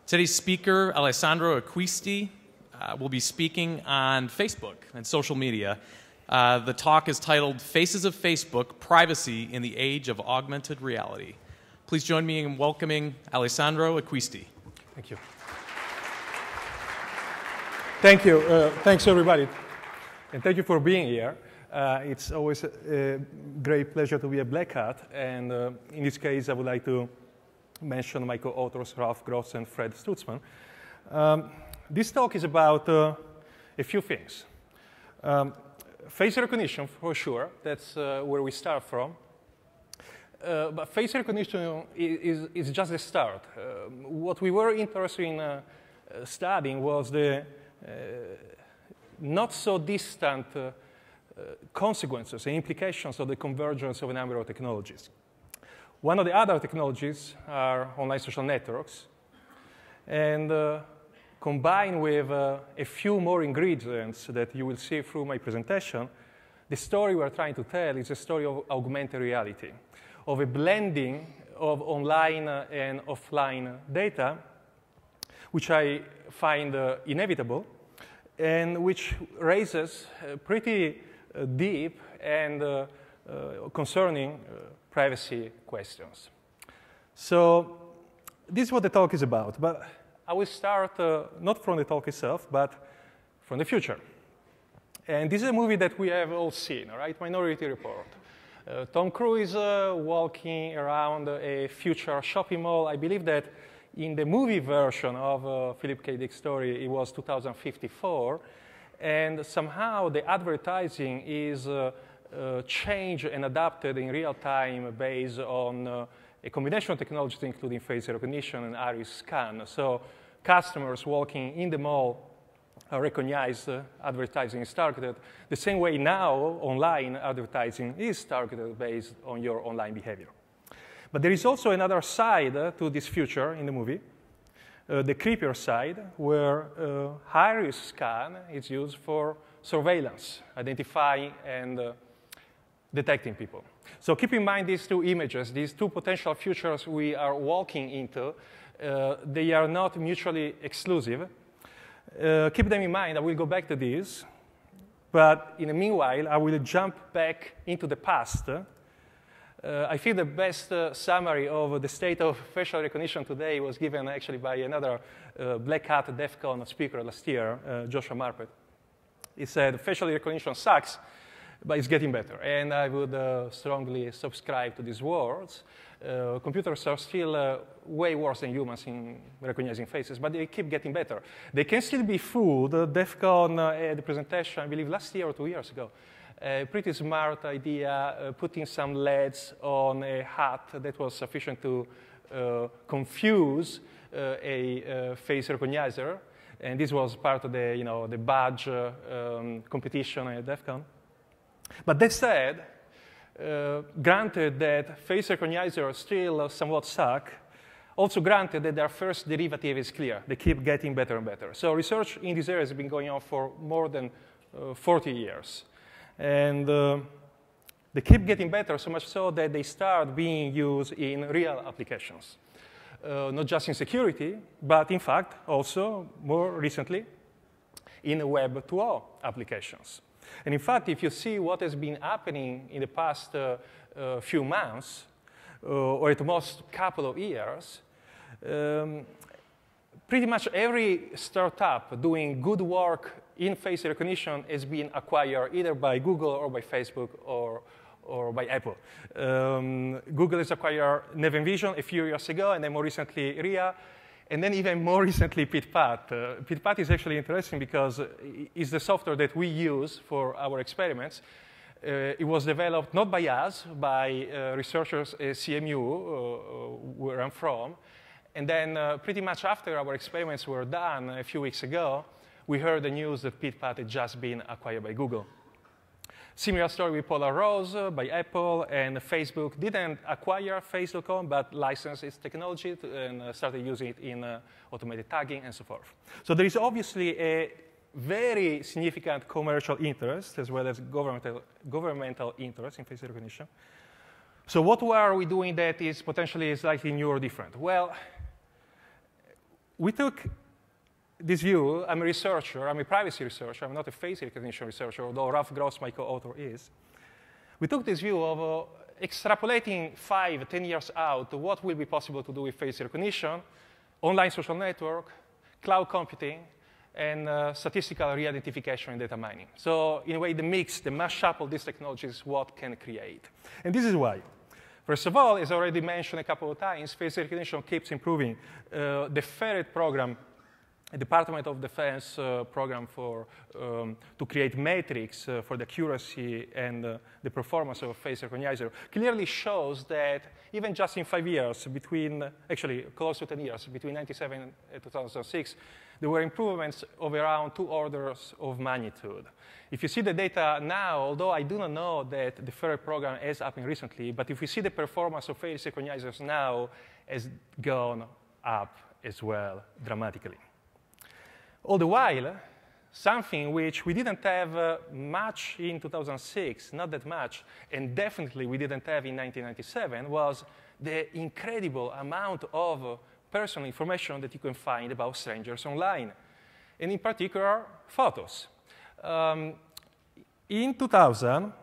Today's speaker, Alessandro Acquisti, will be speaking on Facebook and social media. The talk is titled Faces of Facebook, Privacy in the Age of Augmented Reality. Please join me in welcoming Alessandro Acquisti. Thank you. Thank you. Thanks, everybody. And thank you for being here. It's always a great pleasure to be at Black Hat. And in this case, I would like to mention my co-authors, Ralph Gross and Fred Stutzman. This talk is about a few things. Face recognition, for sure. That's where we start from. But face recognition is just the start. What we were interested in studying was the not so distant consequences and implications of the convergence of a number of technologies. One of the other technologies are online social networks. And combined with a few more ingredients that you will see through my presentation, the story we're trying to tell is a story of augmented reality, of a blending of online and offline data, which I find inevitable, and which raises pretty deep and concerning privacy questions. So this is what the talk is about. But I will start not from the talk itself, but from the future. And this is a movie that we have all seen, right? Minority Report. Tom Cruise walking around a future shopping mall. I believe that in the movie version of Philip K. Dick's story, it was 2054. And somehow the advertising is changed and adapted in real time based on a combination of technologies, including face recognition and iris scan. So customers walking in the mall are recognized, advertising is targeted. The same way now, online advertising is targeted based on your online behavior. But there is also another side to this future in the movie, the creepier side, where iris scan is used for surveillance, identifying and detecting people. So keep in mind these two images, these two potential futures we are walking into. They are not mutually exclusive. Keep them in mind. I will go back to these. But in the meanwhile, I will jump back into the past. I think the best summary of the state of facial recognition today was given actually by another Black Hat DEF CON speaker last year, Joshua Marpet. He said, facial recognition sucks, but it's getting better. And I would strongly subscribe to these words. Computers are still way worse than humans in recognizing faces, but they keep getting better. They can still be fooled. DEF CON, the presentation, I believe last year or 2 years ago, a pretty smart idea, putting some LEDs on a hat that was sufficient to confuse a face recognizer. And this was part of the, the badge competition at DEF CON. But that said, granted that face recognizers still somewhat suck, also granted that their first derivative is clear. They keep getting better and better. So research in this area has been going on for more than 40 years. And they keep getting better, so much so that they start being used in real applications. Not just in security, but in fact, also more recently, in Web 2.0 applications. And in fact, if you see what has been happening in the past few months, or at most couple of years, pretty much every startup doing good work in face recognition has been acquired either by Google or by Facebook or by Apple. Google has acquired Neven Vision a few years ago, and then more recently RIA. And then even more recently, PitPat. PitPat is actually interesting because it's the software that we use for our experiments. It was developed not by us, by researchers at CMU, where I'm from. And then pretty much after our experiments were done a few weeks ago, we heard the news that PitPat had just been acquired by Google. Similar story with PolarRose by Apple, and Facebook didn't acquire Face.com, but licensed its technology and started using it in automated tagging and so forth. So there is obviously a very significant commercial interest as well as governmental interest in face recognition. So what are we doing that is potentially slightly new or different? Well, we took this view. I'm a researcher. I'm a privacy researcher. I'm not a face recognition researcher, although Ralph Gross, my co-author, is. We took this view of extrapolating 5, 10 years out what will be possible to do with face recognition, online social network, cloud computing, and statistical re-identification and data mining. So in a way, the mix, the mashup of these technologies, what can create. And this is why. First of all, as already mentioned a couple of times, face recognition keeps improving. The FERET program, Department of Defense program to create metrics for the accuracy and the performance of a face recognizer, clearly shows that even just in 5 years, actually close to 10 years, between 1997 and 2006, there were improvements of around 2 orders of magnitude. If you see the data now, although I do not know that the FERET program has happened recently, but if we see the performance of face recognizers now has gone up as well dramatically. All the while, something which we didn't have much in 2006, not that much, and definitely we didn't have in 1997, was the incredible amount of personal information that you can find about strangers online, and in particular, photos. In 2000,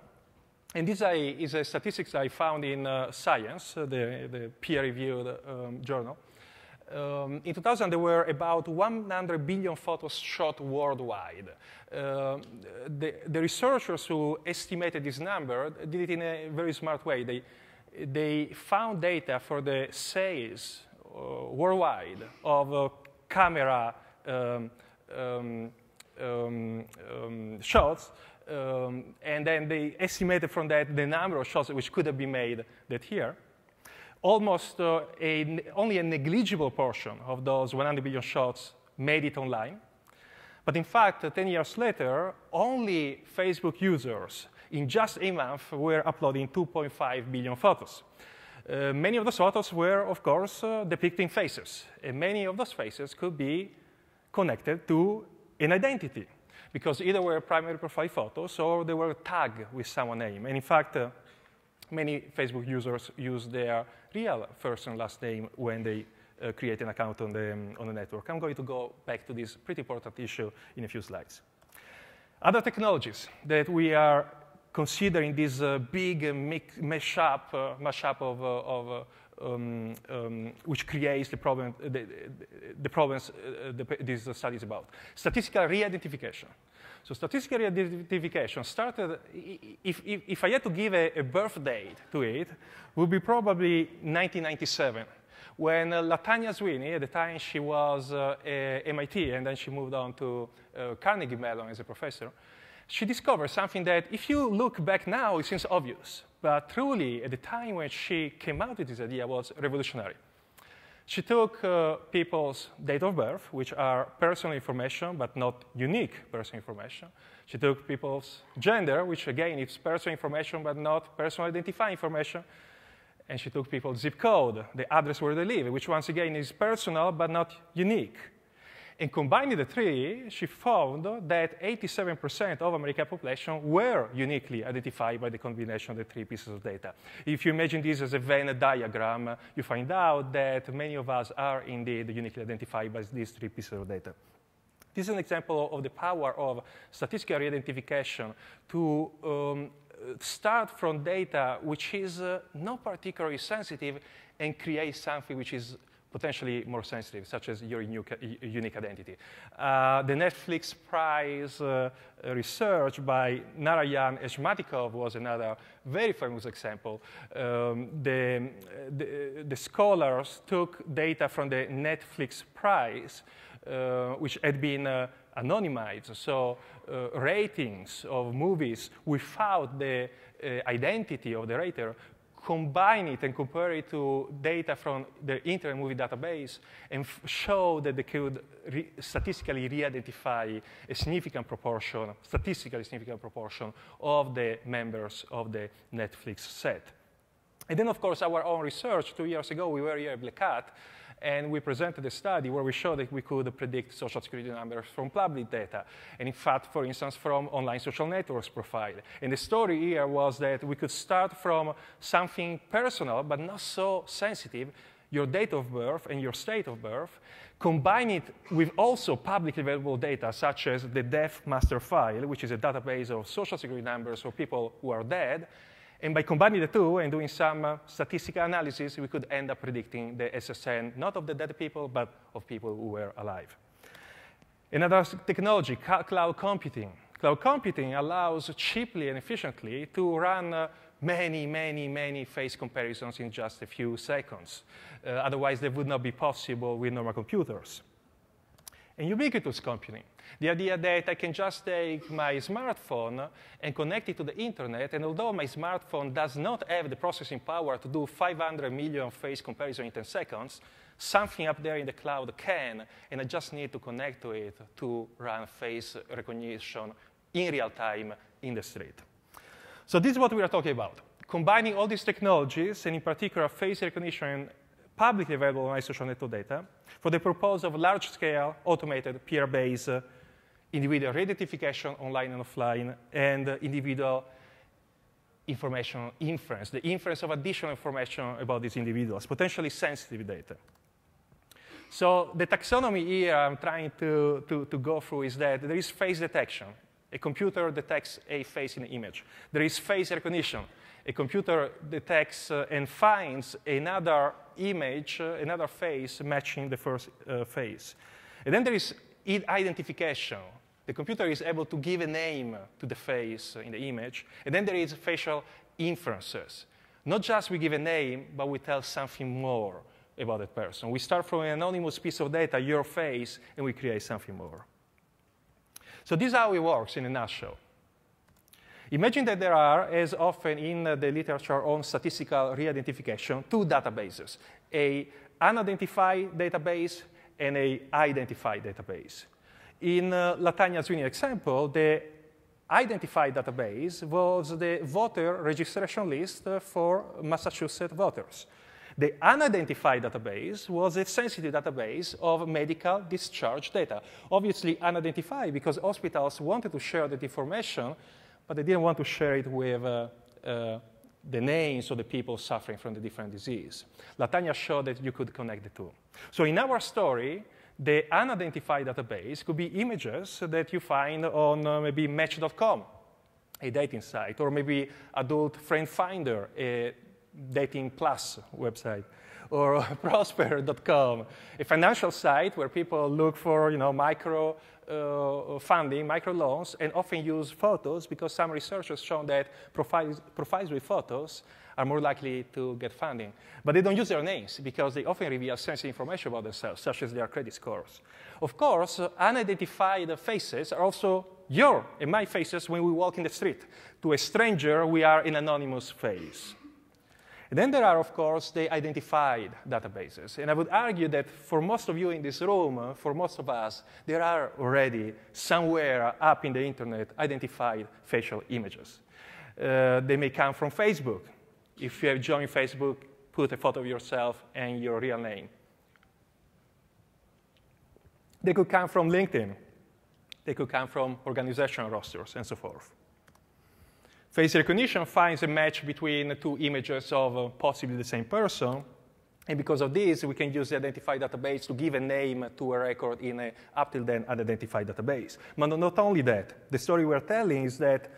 and this is a statistics I found in Science, the peer-reviewed journal. In 2000, there were about 100 billion photos shot worldwide. The researchers who estimated this number did it in a very smart way. They found data for the sales worldwide of camera shots, and then they estimated from that the number of shots which could have been made that year. Almost only a negligible portion of those 100 billion shots made it online. But in fact, 10 years later, only Facebook users in just a month were uploading 2.5 billion photos. Many of those photos were, of course, depicting faces. And many of those faces could be connected to an identity, because either were primary profile photos or they were tagged with someone's name. And in fact, many Facebook users use their real first and last name when they create an account on the network. I'm going to go back to this pretty important issue in a few slides. Other technologies that we are considering this big mashup of which creates the problem, the problems this study is about. Statistical re-identification. So statistical re-identification started, if I had to give a birth date to it, would be probably 1997, when Latanya Sweeney, at the time she was at MIT, and then she moved on to Carnegie Mellon as a professor, she discovered something that, if you look back now, it seems obvious. But truly, at the time when she came out with this idea, was revolutionary. She took people's date of birth, which are personal information, but not unique personal information. She took people's gender, which again is personal information, but not personal identifying information. And she took people's zip code, the address where they live, which once again is personal, but not unique. And combining the three, she found that 87% of American population were uniquely identified by the combination of the three pieces of data. If you imagine this as a Venn diagram, you find out that many of us are indeed uniquely identified by these three pieces of data. This is an example of the power of statistical re-identification to start from data which is not particularly sensitive and create something which is potentially more sensitive, such as your unique identity. The Netflix Prize research by Narayan Eshmatikov was another very famous example. The scholars took data from the Netflix Prize, which had been anonymized, so ratings of movies without the identity of the rater, combine it and compare it to data from the Internet Movie Database and show that they could statistically re-identify a significant proportion, statistically significant proportion of the members of the Netflix set. And then, of course, our own research, 2 years ago, we were here at Black Hat, and we presented a study where we showed that we could predict social security numbers from public data, and in fact, for instance, from online social networks profile. And the story here was that we could start from something personal but not so sensitive, your date of birth and your state of birth, combine it with also publicly available data, such as the death master file, which is a database of social security numbers for people who are dead. And by combining the two and doing some statistical analysis, we could end up predicting the SSN, not of the dead people, but of people who were alive. Another technology, cloud computing. Cloud computing allows cheaply and efficiently to run many face comparisons in just a few seconds. Otherwise, they would not be possible with normal computers. And ubiquitous computing. The idea that I can just take my smartphone and connect it to the internet, and although my smartphone does not have the processing power to do 500 million face comparisons in 10 seconds, something up there in the cloud can, and I just need to connect to it to run face recognition in real time in the street. So this is what we are talking about. Combining all these technologies, and in particular face recognition and publicly available online social network data, for the purpose of large-scale, automated, peer-based individual identification online and offline, and individual information inference, the inference of additional information about these individuals, potentially sensitive data. So the taxonomy here I'm trying to go through is that there is face detection. A computer detects a face in an image. There is face recognition. A computer detects and finds another image, another face matching the first face. And then there is identification. The computer is able to give a name to the face in the image. And then there is facial inferences. Not just we give a name, but we tell something more about that person. We start from an anonymous piece of data, your face, and we create something more. So this is how it works in a nutshell. Imagine that there are, as often in the literature on statistical re-identification, two databases, an unidentified database and an identified database. In Latagna's winning example, the identified database was the voter registration list for Massachusetts voters. The unidentified database was a sensitive database of medical discharge data. Obviously unidentified because hospitals wanted to share that information, but they didn't want to share it with the names of the people suffering from the different disease. Latagna showed that you could connect the two. So in our story, the unidentified database could be images that you find on maybe Match.com, a dating site, or maybe Adult Friend Finder, a Dating Plus website, or Prosper.com, a financial site where people look for micro funding, micro loans, and often use photos because some researchers shown that profiles with photos are more likely to get funding. But they don't use their names because they often reveal sensitive information about themselves, such as their credit scores. Of course, unidentified faces are also your and my faces when we walk in the street. To a stranger, we are an anonymous face. And then there are, of course, the identified databases. And I would argue that for most of you in this room, for most of us, there are already somewhere up in the internet identified facial images. They may come from Facebook. If you have joined Facebook, put a photo of yourself and your real name. They could come from LinkedIn. They could come from organizational rosters and so forth. Face recognition finds a match between two images of possibly the same person. And because of this, we can use the identified database to give a name to a record in an up till then unidentified database. But not only that, the story we're telling is that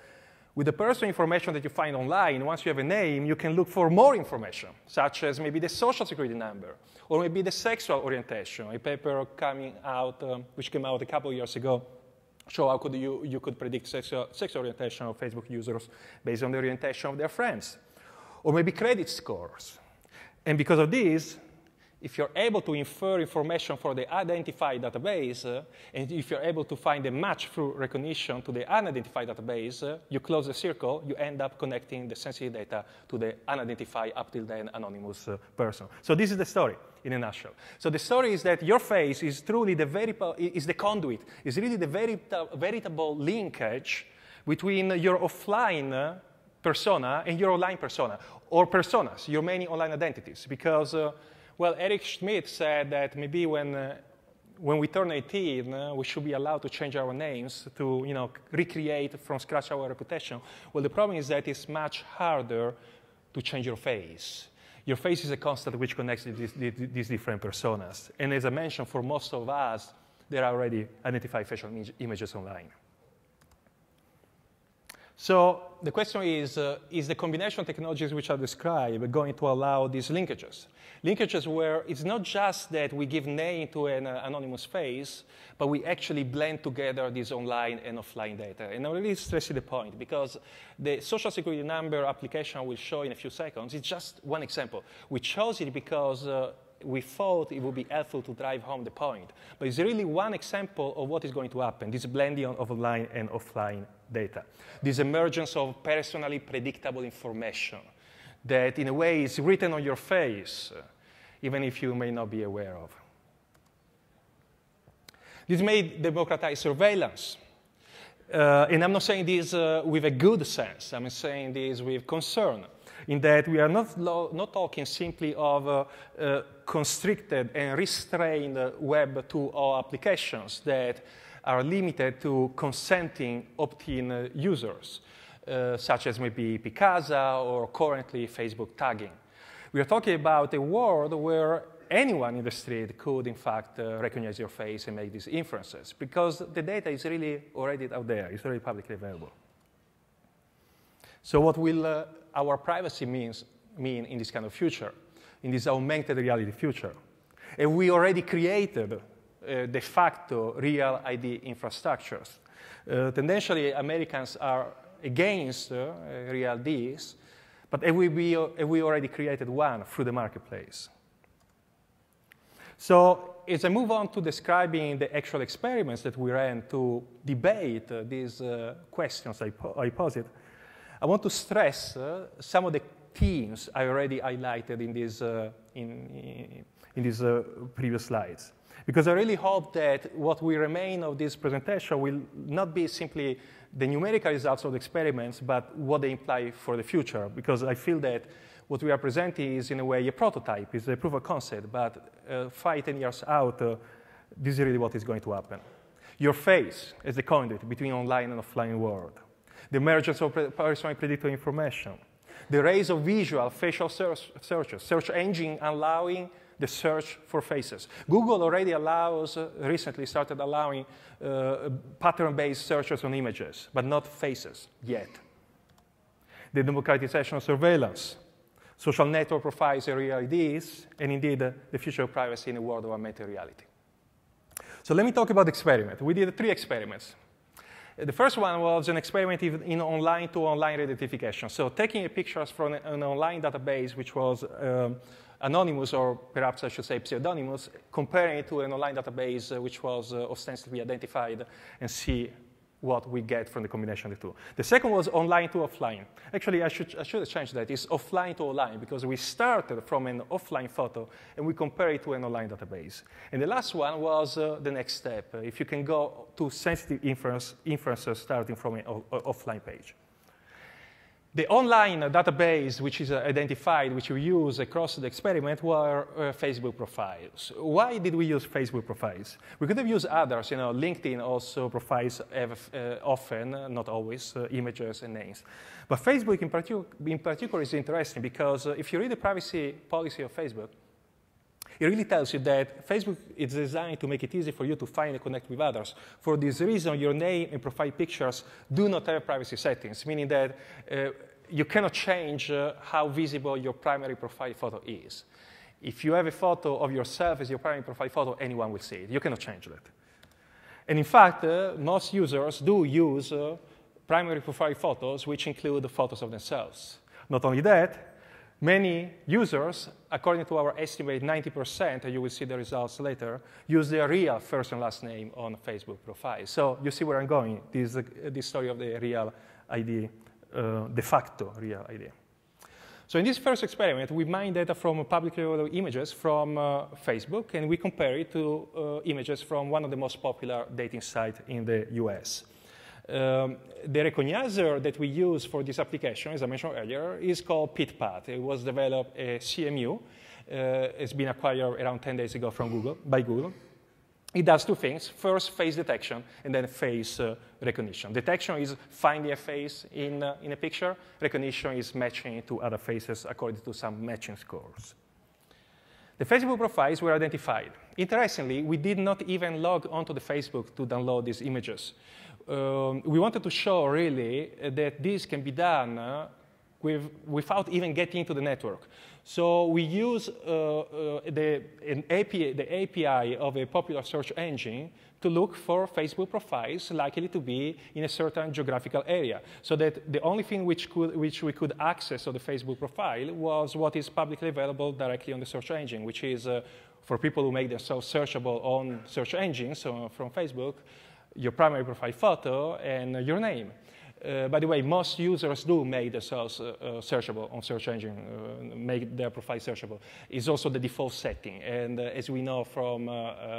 with the personal information that you find online, once you have a name, you can look for more information, such as maybe the social security number, or maybe the sexual orientation. A paper coming out, which came out a couple of years ago, show how you could predict sexual orientation of Facebook users based on the orientation of their friends, or maybe credit scores. And because of this, if you're able to infer information for the identified database, and if you're able to find a match through recognition to the unidentified database, you close the circle, you end up connecting the sensitive data to the unidentified up till then anonymous person. So this is the story in a nutshell. So the story is that your face is truly the conduit, is really the veritable linkage between your offline persona and your online persona, or personas, your many online identities. Because, well, Eric Schmidt said that maybe when we turn 18, we should be allowed to change our names to, recreate from scratch our reputation. Well, the problem is that it's much harder to change your face. Your face is a constant which connects these different personas. And as I mentioned, for most of us, there are already identified facial images online. So the question is the combination of technologies which are described going to allow these linkages? Linkages where it's not just that we give name to an anonymous face, but we actually blend together this online and offline data. And I'm really stressing the point, because the social security number application I will show in a few seconds is just one example. We chose it because we thought it would be helpful to drive home the point. But it's really one example of what is going to happen, this blending of online and offline data. This emergence of personally predictable information that, in a way, is written on your face, even if you may not be aware of. This may democratize surveillance. And I'm not saying this with a good sense. I'm saying this with concern, in that we are not talking simply of constricted and restrained Web 2.0 applications that are limited to consenting opt-in users, such as maybe Picasa or currently Facebook tagging. We are talking about a world where anyone in the street could, in fact, recognize your face and make these inferences, because the data is really already out there. It's already publicly available. So what will our privacy mean in this kind of future, in this augmented reality future? And we already created de facto real ID infrastructures. Tendentially, Americans are against real IDs, but we already created one through the marketplace. So as I move on to describing the actual experiments that we ran to debate these questions I posit, I want to stress some of the themes I already highlighted in these previous slides. Because I really hope that what will remain of this presentation will not be simply the numerical results of the experiments, but what they imply for the future. Because I feel that what we are presenting is, in a way, a prototype, is a proof of concept, but 5-10 years out, this is really what is going to happen. Your face as the conduit between online and offline world. The emergence of personally predictive information. The rise of visual facial searches, search engine allowing the search for faces. Google already recently started allowing pattern-based searches on images, but not faces yet. The democratization of surveillance, social network profiles and real IDs, and indeed the future of privacy in a world of augmented reality. So let me talk about the experiment. We did 3 experiments. The first one was an experiment in online-to-online identification. So taking pictures from an online database, which was anonymous, or perhaps I should say pseudonymous, comparing it to an online database which was ostensibly identified, and see what we get from the combination of the two. The second was online to offline. Actually, I should have changed that. It's offline to online, because we started from an offline photo and we compare it to an online database. And the last one was the next step. If you can go to sensitive inferences starting from an offline page. The online database, which is identified, which we use across the experiment, were Facebook profiles. Why did we use Facebook profiles? We could have used others. LinkedIn also profiles have often, not always, images and names. But Facebook in particular is interesting, because if you read the privacy policy of Facebook, it really tells you that Facebook is designed to make it easy for you to find and connect with others. For this reason, your name and profile pictures do not have privacy settings, meaning that you cannot change how visible your primary profile photo is. If you have a photo of yourself as your primary profile photo, anyone will see it. You cannot change that. And in fact, most users do use primary profile photos, which include photos of themselves. Not only that, many users, according to our estimate, 90%, and you will see the results later, use their real first and last name on Facebook profile. So you see where I'm going. This is the story of the real ID, de facto real ID. So in this first experiment, we mine data from publicly available images from Facebook, and we compare it to images from one of the most popular dating sites in the US. The recognizer that we use for this application, as I mentioned earlier, is called PitPath. It was developed at CMU. It's been acquired around 10 days ago by Google. it does two things. First, face detection, and then face recognition. Detection is finding a face in a picture. Recognition is matching it to other faces according to some matching scores. The Facebook profiles were identified. Interestingly, we did not even log onto the Facebook to download these images. We wanted to show, really, that this can be done without even getting into the network. So we use the API of a popular search engine to look for Facebook profiles likely to be in a certain geographical area, so that the only thing which we could access of the Facebook profile was what is publicly available directly on the search engine, which is, for people who make themselves searchable on search engines, so from Facebook, your primary profile photo and your name. By the way, most users do make themselves searchable on search engine, make their profile searchable. It's also the default setting. And as we know from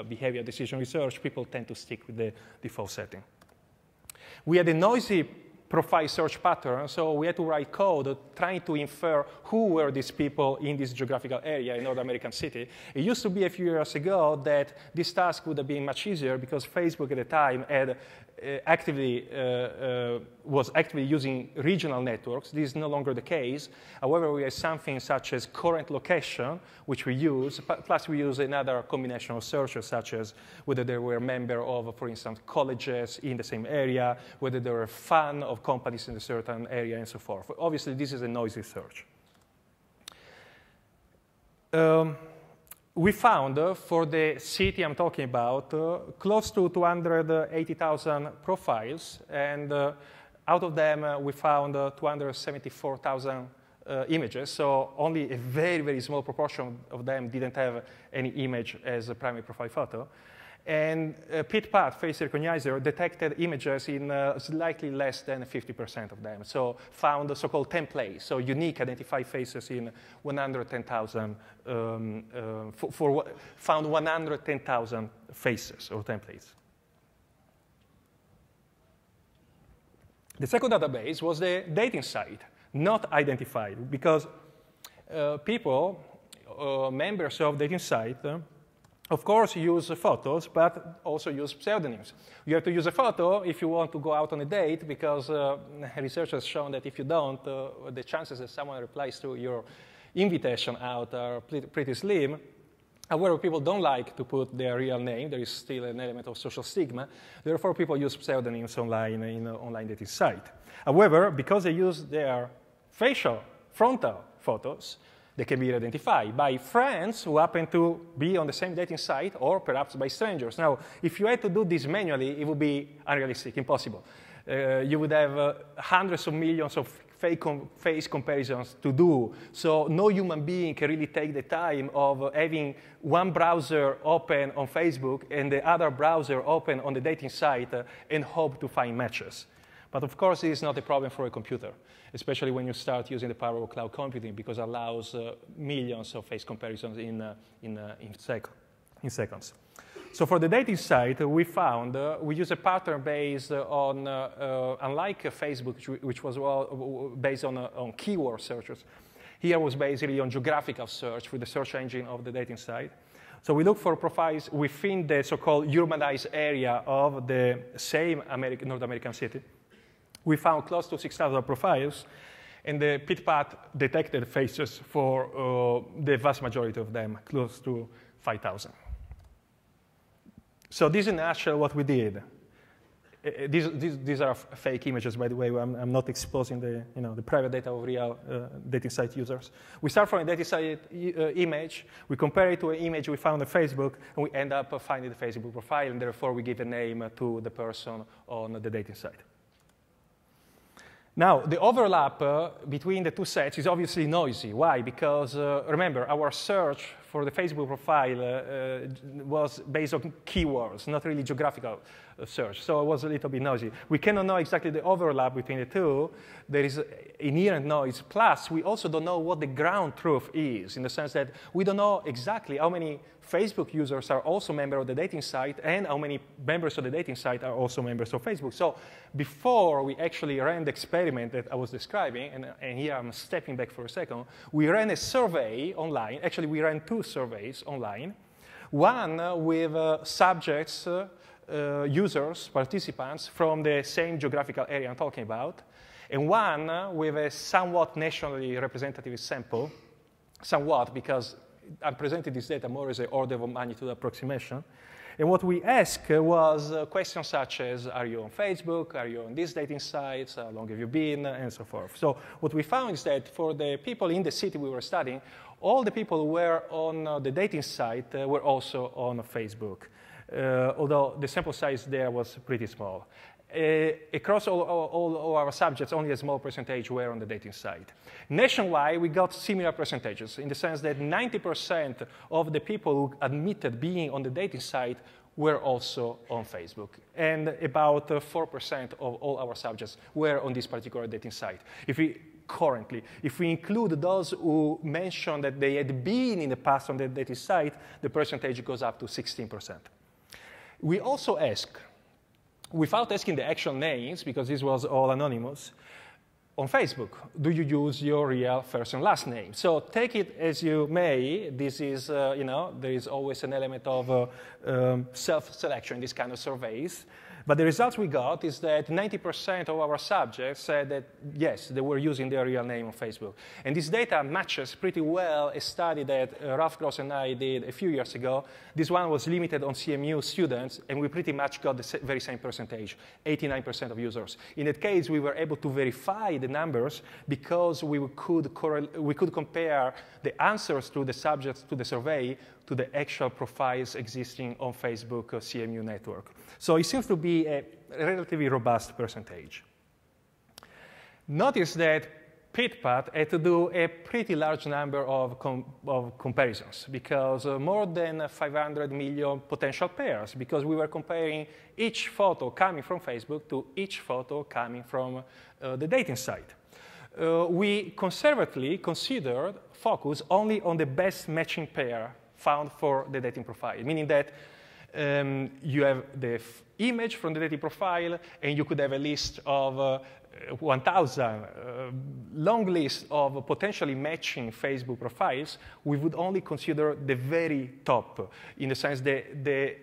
behavior decision research, people tend to stick with the default setting. We had a noisy profile search pattern, so we had to write code trying to infer who were these people in this geographical area in North American city. It used to be a few years ago that this task would have been much easier because Facebook at the time had was actively using regional networks. This is no longer the case. However, we have something such as current location, which we use, plus we use another combination of searches, such as whether they were a member of, for instance, colleges in the same area, whether they were a fan of companies in a certain area, and so forth. Obviously, this is a noisy search. We found, for the city I'm talking about, close to 280,000 profiles, and out of them we found 274,000 images, so only a very, very small proportion of them didn't have any image as a primary profile photo. And PitPath face recognizer detected images in slightly less than 50% of them. So found the so-called templates, so unique identified faces in 110,000, found 110,000 faces or templates. The second database was the dating site, not identified, because people, members of dating site, of course, use photos, but also use pseudonyms. You have to use a photo if you want to go out on a date, because research has shown that if you don't, the chances that someone replies to your invitation out are pretty slim. However, people don't like to put their real name. There is still an element of social stigma. Therefore, people use pseudonyms online in an online dating site. However, because they use their facial, frontal photos, they can be identified by friends who happen to be on the same dating site, or perhaps by strangers. Now, if you had to do this manually, it would be unrealistic, impossible. You would have hundreds of millions of face comparisons to do. So no human being can really take the time of having one browser open on Facebook and the other browser open on the dating site and hope to find matches. But of course, it is not a problem for a computer, especially when you start using the power of cloud computing, because it allows millions of face comparisons in seconds. So for the dating site, we found we use a pattern based on, unlike Facebook, which was based on keyword searches, here was basically on geographical search with the search engine of the dating site. So we look for profiles within the so-called urbanized area of the same North American city. We found close to 6,000 profiles, and the PitPath detected faces for the vast majority of them, close to 5,000. So this is in a nutshell what we did. These are fake images, by the way. I'm not exposing the private data of real dating site users. We start from a dating site image, we compare it to an image we found on Facebook, and we end up finding the Facebook profile, and therefore we give a name to the person on the dating site. Now, the overlap between the two sets is obviously noisy. Why? Because, remember, our search for the Facebook profile was based on keywords, not really geographical search. So it was a little bit noisy. We cannot know exactly the overlap between the two. There is inherent noise. Plus, we also don't know what the ground truth is, in the sense that we don't know exactly how many Facebook users are also members of the dating site and how many members of the dating site are also members of Facebook. So before we actually ran the experiment that I was describing, and here I'm stepping back for a second, we ran a survey online. Actually, we ran two surveys online. One with subjects, users, participants from the same geographical area I'm talking about, and one with a somewhat nationally representative sample, somewhat because I'm presenting this data more as an order of magnitude approximation. And what we asked was questions such as, are you on Facebook? Are you on these dating sites? How long have you been? And so forth. So what we found is that for the people in the city we were studying, all the people who were on the dating site were also on Facebook, although the sample size there was pretty small. Across all our subjects, only a small percentage were on the dating site. Nationwide, we got similar percentages in the sense that 90% of the people who admitted being on the dating site were also on Facebook. And about 4% of all our subjects were on this particular dating site. If we include those who mentioned that they had been in the past on the dating site, the percentage goes up to 16%. We also asked, without asking the actual names, because this was all anonymous, on Facebook, do you use your real first and last name? So take it as you may. This is, there is always an element of self-selection in this kind of surveys. But the results we got is that 90% of our subjects said that, yes, they were using their real name on Facebook. And this data matches pretty well a study that Ralph Gross and I did a few years ago. This one was limited on CMU students, and we pretty much got the very same percentage, 89% of users. In that case, we were able to verify the numbers because we could compare the answers to the subjects to the survey to the actual profiles existing on Facebook CMU network. So it seems to be a relatively robust percentage. Notice that PitPat had to do a pretty large number of comparisons because more than 500 million potential pairs, because we were comparing each photo coming from Facebook to each photo coming from the dating site. We conservatively considered focus only on the best matching pair found for the dating profile, meaning that you have the image from the dating profile, and you could have a list of 1,000, long list of potentially matching Facebook profiles. We would only consider the very top, in the sense that the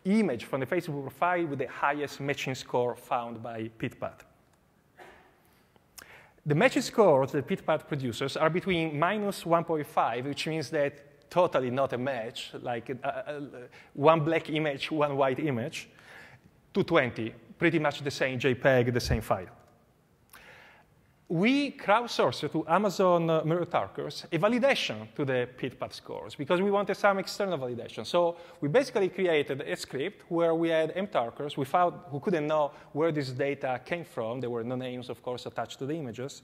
image from the Facebook profile with the highest matching score found by PitPat. The matching scores that PitPat produces are between minus 1.5, which means that totally not a match, like one black image, one white image, to 20, pretty much the same JPEG, the same file. We crowdsourced to Amazon Murray-Tarkers a validation to the PitPat scores because we wanted some external validation. So we basically created a script where we had MTarkers who couldn't know where this data came from. There were no names, of course, attached to the images.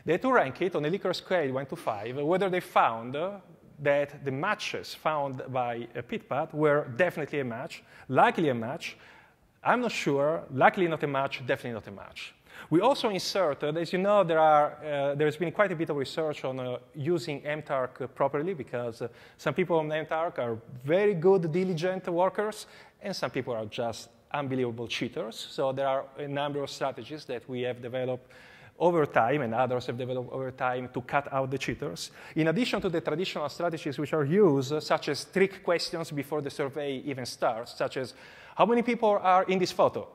They had to rank it on a Likert scale 1 to 5, whether they found that the matches found by PitPat were definitely a match, likely a match, I'm not sure, likely not a match, definitely not a match. We also inserted, as you know, there's been quite a bit of research on using MTark properly because some people on MTark are very good, diligent workers, and some people are just unbelievable cheaters. So there are a number of strategies that we have developed over time, and others have developed over time to cut out the cheaters. In addition to the traditional strategies which are used, such as trick questions before the survey even starts, such as, how many people are in this photo?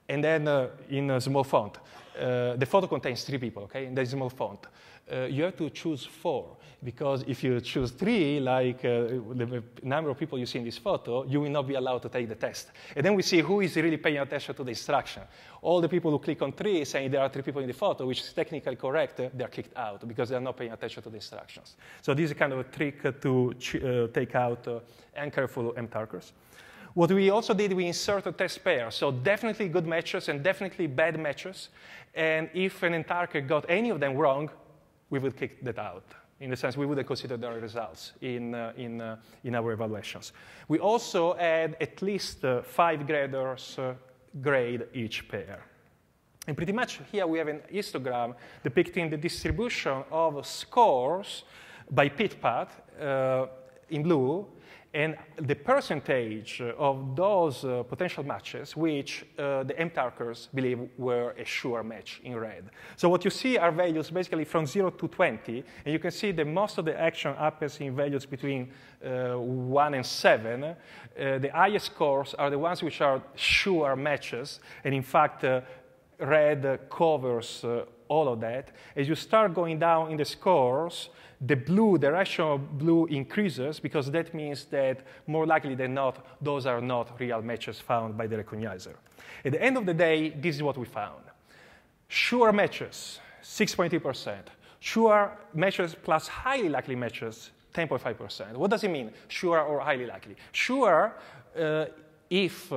And then in a small font. The photo contains 3 people, okay, in the small font. You have to choose 4, because if you choose 3, like the number of people you see in this photo, you will not be allowed to take the test. And then we see who is really paying attention to the instruction. All the people who click on 3 saying there are 3 people in the photo, which is technically correct, they're kicked out because they're not paying attention to the instructions. So this is kind of a trick to take out uncareful MTarkers. What we also did, we inserted test pairs, so definitely good matches and definitely bad matches. And if an MTarker got any of them wrong, we would kick that out. In the sense, we wouldn't consider their results in our evaluations. We also had at least 5 graders grade each pair. And pretty much here we have an histogram depicting the distribution of scores by PitPat in blue and the percentage of those potential matches which the MTARKers believe were a sure match in red. So what you see are values basically from 0 to 20, and you can see that most of the action happens in values between 1 and 7. The highest scores are the ones which are sure matches, and in fact, red covers all of that. As you start going down in the scores, the direction of blue increases, because that means that more likely than not, those are not real matches found by the recognizer. At the end of the day, this is what we found. Sure matches, 6.3%. Sure matches plus highly likely matches, 10.5%. What does it mean, sure or highly likely? Sure, if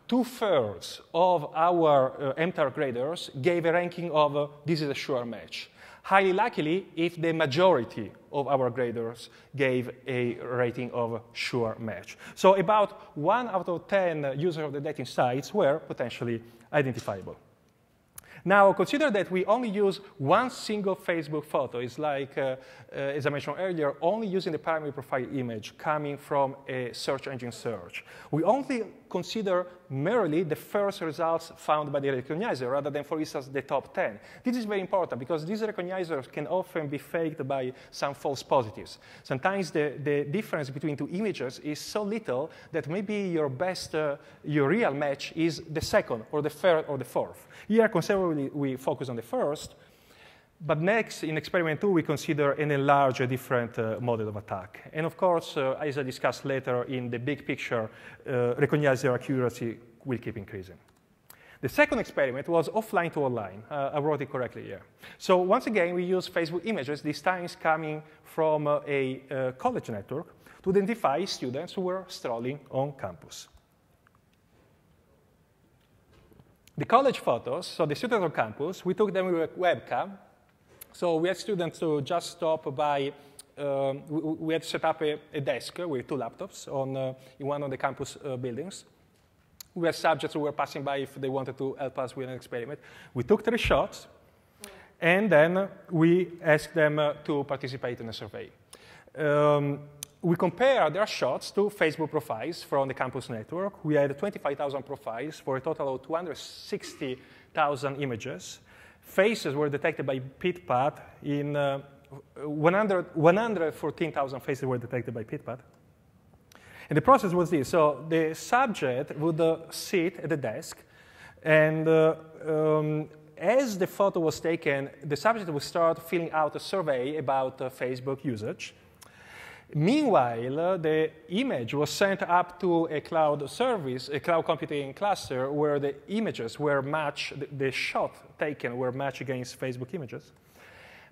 2/3 of our MTAR graders gave a ranking of this is a sure match. Highly likely if the majority of our graders gave a rating of sure match. So about 1 out of 10 users of the dating sites were potentially identifiable. Now, consider that we only use one single Facebook photo. It's like, as I mentioned earlier, only using the primary profile image coming from a search engine search. We only consider merely the first results found by the recognizer rather than, for instance, the top 10. This is very important because these recognizers can often be faked by some false positives. Sometimes the difference between two images is so little that maybe your real match is the second or the third or the fourth. Here, conservatively, we focus on the first. But next, in experiment 2, we consider an enlarged, different model of attack. And of course, as I discussed later, in the big picture, recognizer accuracy will keep increasing. The second experiment was offline to online. I wrote it correctly here. So once again, we use Facebook images, this time coming from a college network, to identify students who were strolling on campus. The college photos, so the students on campus, we took them with a webcam. So we had students to just stop by, we had set up a desk with 2 laptops in one of the campus buildings. We had subjects who were passing by if they wanted to help us with an experiment. We took 3 shots, and then we asked them to participate in a survey. We compared their shots to Facebook profiles from the campus network. We had 25,000 profiles for a total of 260,000 images. Faces were detected by PitPat in 114,000 faces were detected by PitPat. And the process was this. So the subject would sit at the desk, and as the photo was taken, the subject would start filling out a survey about Facebook usage. Meanwhile, the image was sent up to a cloud service, a cloud computing cluster, where the images were matched, the shot taken were matched against Facebook images.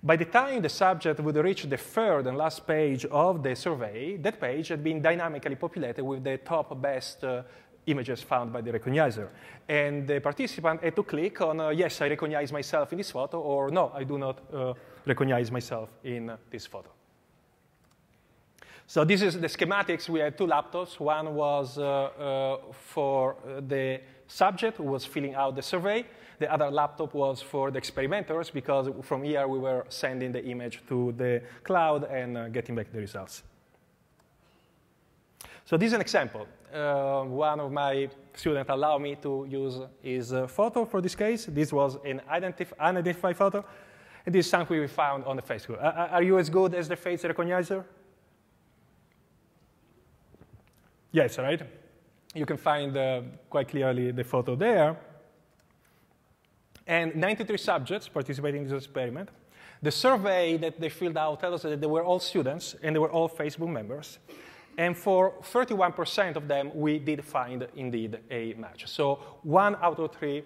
By the time the subject would reach the third and last page of the survey, that page had been dynamically populated with the top best images found by the recognizer. And the participant had to click on, yes, I recognize myself in this photo, or no, I do not recognize myself in this photo. So this is the schematics. We had 2 laptops. One was for the subject who was filling out the survey. The other laptop was for the experimenters, because from here we were sending the image to the cloud and getting back the results. So this is an example. One of my students allowed me to use his photo for this case. This was an unidentified photo. And this is something we found on the Facebook. Are you as good as the face recognizer? Yes, right? You can find quite clearly the photo there. And 93 subjects participating in this experiment. The survey that they filled out tells us that they were all students and they were all Facebook members. And for 31% of them, we did find indeed a match. So 1 out of 3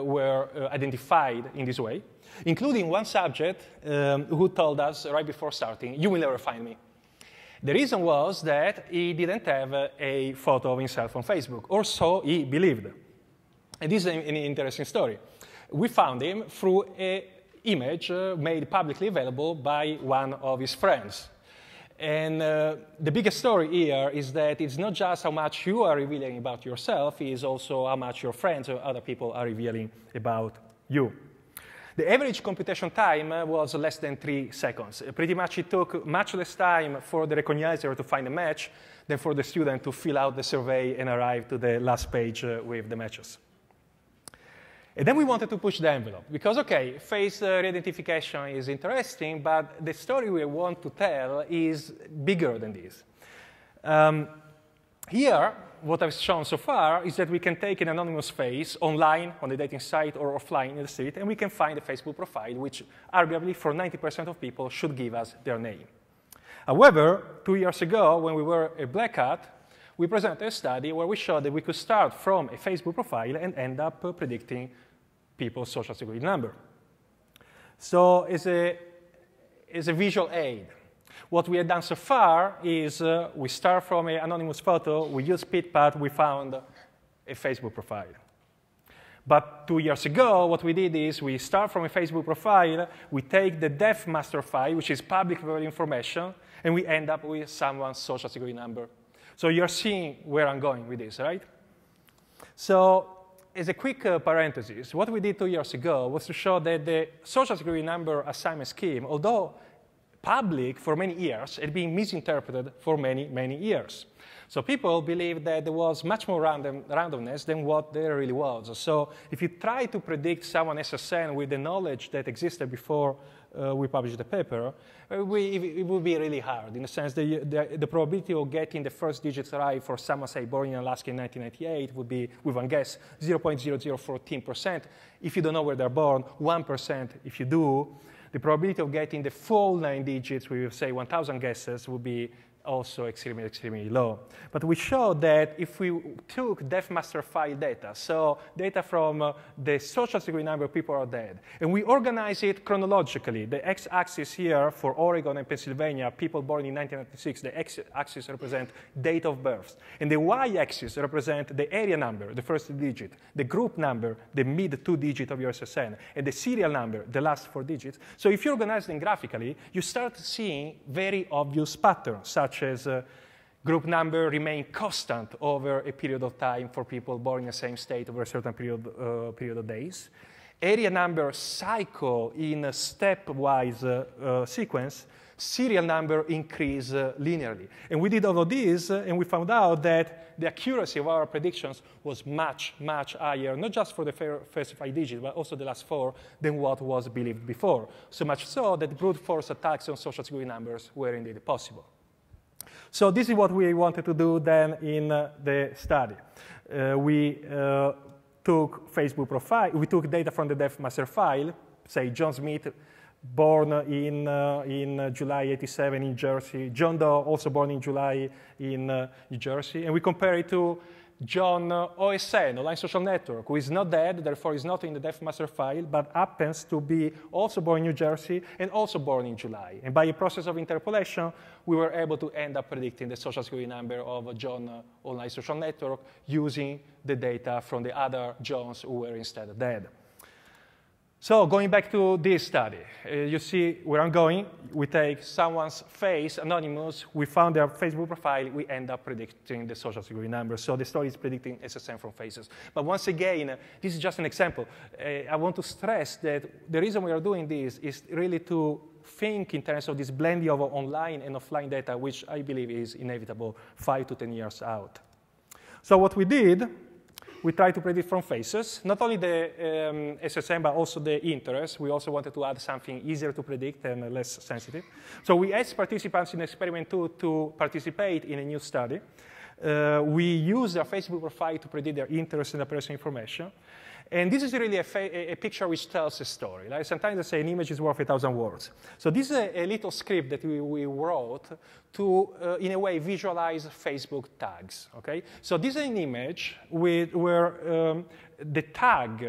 were identified in this way, including one subject who told us right before starting, "You will never find me." The reason was that he didn't have a photo of himself on Facebook, or so he believed. And this is an interesting story. We found him through an image made publicly available by one of his friends. And the biggest story here is that it's not just how much you are revealing about yourself, it is also how much your friends or other people are revealing about you. The average computation time was less than 3 seconds. Pretty much it took much less time for the recognizer to find a match than for the student to fill out the survey and arrive to the last page with the matches. And then we wanted to push the envelope because, okay, face re-identification is interesting, but the story we want to tell is bigger than this. Here, what I've shown so far is that we can take an anonymous face online on the dating site or offline in the street, and we can find a Facebook profile, which arguably for 90% of people should give us their name. However, 2 years ago, when we were at Black Hat, we presented a study where we showed that we could start from a Facebook profile and end up predicting people's social security number. So as a visual aid, what we have done so far is we start from an anonymous photo, we use PitPath, we found a Facebook profile. But 2 years ago, what we did is we start from a Facebook profile, we take the def master file, which is public information, and we end up with someone's social security number. So you're seeing where I'm going with this, right? So as a quick parenthesis, what we did 2 years ago was to show that the social security number assignment scheme, although public for many years, had been misinterpreted for many, many years. So people believed that there was much more randomness than what there really was. So if you try to predict someone's SSN with the knowledge that existed before we published the paper, it would be really hard in the sense that the probability of getting the first digits right for someone, say, born in Alaska in 1998 would be, with one guess, 0.0014%. If you don't know where they're born, 1% if you do. The probability of getting the full 9 digits, we will say 1,000 guesses, would be also extremely, extremely low. But we showed that if we took def master file data, so data from the social security number of people are dead, and we organize it chronologically, the x-axis here for Oregon and Pennsylvania, people born in 1996, the x-axis represent date of birth, and the y-axis represent the area number, the first digit, the group number, the mid 2 digit of your SSN, and the serial number, the last 4 digits. So if you organize them graphically, you start seeing very obvious patterns, such as group number remain constant over a period of time for people born in the same state over a certain period of days. Area number cycle in a stepwise sequence. Serial number increase linearly. And we did all of this, and we found out that the accuracy of our predictions was much, much higher, not just for the first 5 digits, but also the last 4, than what was believed before. So much so that brute force attacks on social security numbers were indeed possible. So this is what we wanted to do then in the study. We took Facebook profile, we took data from the def master file, say John Smith, born in July 87 in Jersey, John Doe, also born in July in New Jersey, and we compare it to John OSN, Online Social Network, who is not dead, therefore is not in the def master file, but happens to be also born in New Jersey and also born in July. And by a process of interpolation, we were able to end up predicting the social security number of John Online Social Network using the data from the other Johns who were instead dead. So going back to this study, you see where I'm going. We take someone's face, anonymous, we found their Facebook profile, we end up predicting the social security number. So the story is predicting SSN from faces. But once again, this is just an example. I want to stress that the reason we are doing this is really to think in terms of this blending of online and offline data, which I believe is inevitable 5 to 10 years out. So what we did, we tried to predict from faces, not only the SSN, but also the interest. We also wanted to add something easier to predict and less sensitive. So we asked participants in experiment 2 to participate in a new study. We used their Facebook profile to predict their interest in the personal information. And this is really a picture which tells a story. Like sometimes I say an image is worth 1,000 words. So this is a little script that we wrote to, in a way, visualize Facebook tags. Okay? So this is an image where the tag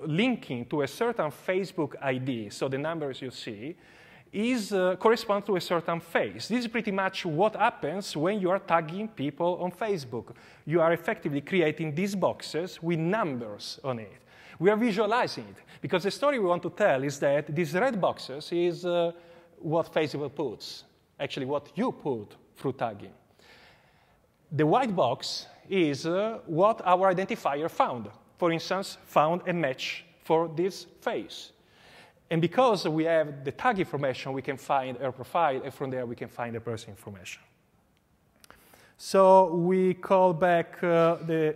linking to a certain Facebook ID, so the numbers you see, corresponds to a certain face. This is pretty much what happens when you are tagging people on Facebook. You are effectively creating these boxes with numbers on it. We are visualizing it, because the story we want to tell is that these red boxes is what Facebook puts, actually what you put through tagging. The white box is what our identifier found. For instance, found a match for this face. And because we have the tag information, we can find her profile, and from there we can find the person information. So we call back the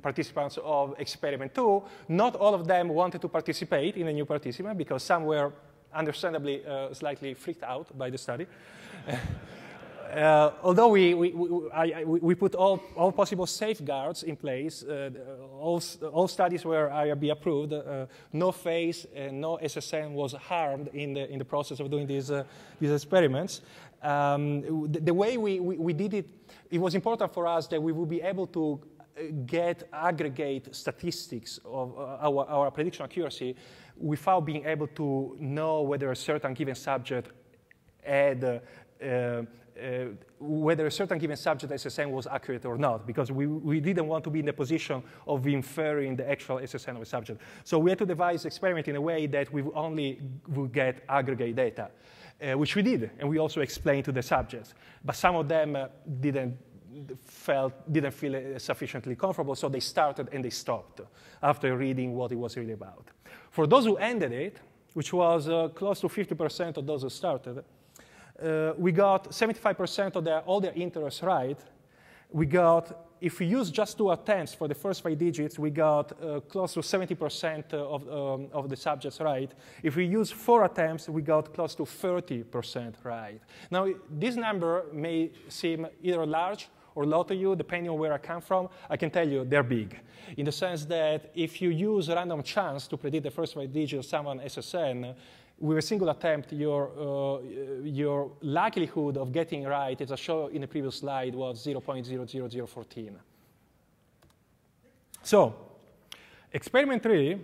participants of experiment 2. Not all of them wanted to participate in the new participant because some were understandably slightly freaked out by the study. Although we put all possible safeguards in place, all studies were IRB approved. No face and no SSN was harmed in the process of doing these experiments. The way we did it, it was important for us that we would be able to aggregate statistics of our prediction accuracy without being able to know whether a certain given subject had whether a certain given subject SSN was accurate or not, because we didn't want to be in the position of inferring the actual SSN of a subject. So we had to devise the experiment in a way that we only would get aggregate data, which we did, and we also explained to the subjects. But some of them didn't feel sufficiently comfortable, so they started and they stopped after reading what it was really about. For those who ended it, which was close to 50% of those who started, we got 75% of all their interests right. We got, if we use just 2 attempts for the first 5 digits, we got close to 70% of the subjects right. If we use 4 attempts, we got close to 30% right. Now, this number may seem either large or low to you, depending on where I come from. I can tell you they're big, in the sense that if you use random chance to predict the first 5 digits of someone's SSN, with a single attempt, your likelihood of getting right, as I showed in the previous slide, was 0.00014. So, experiment 3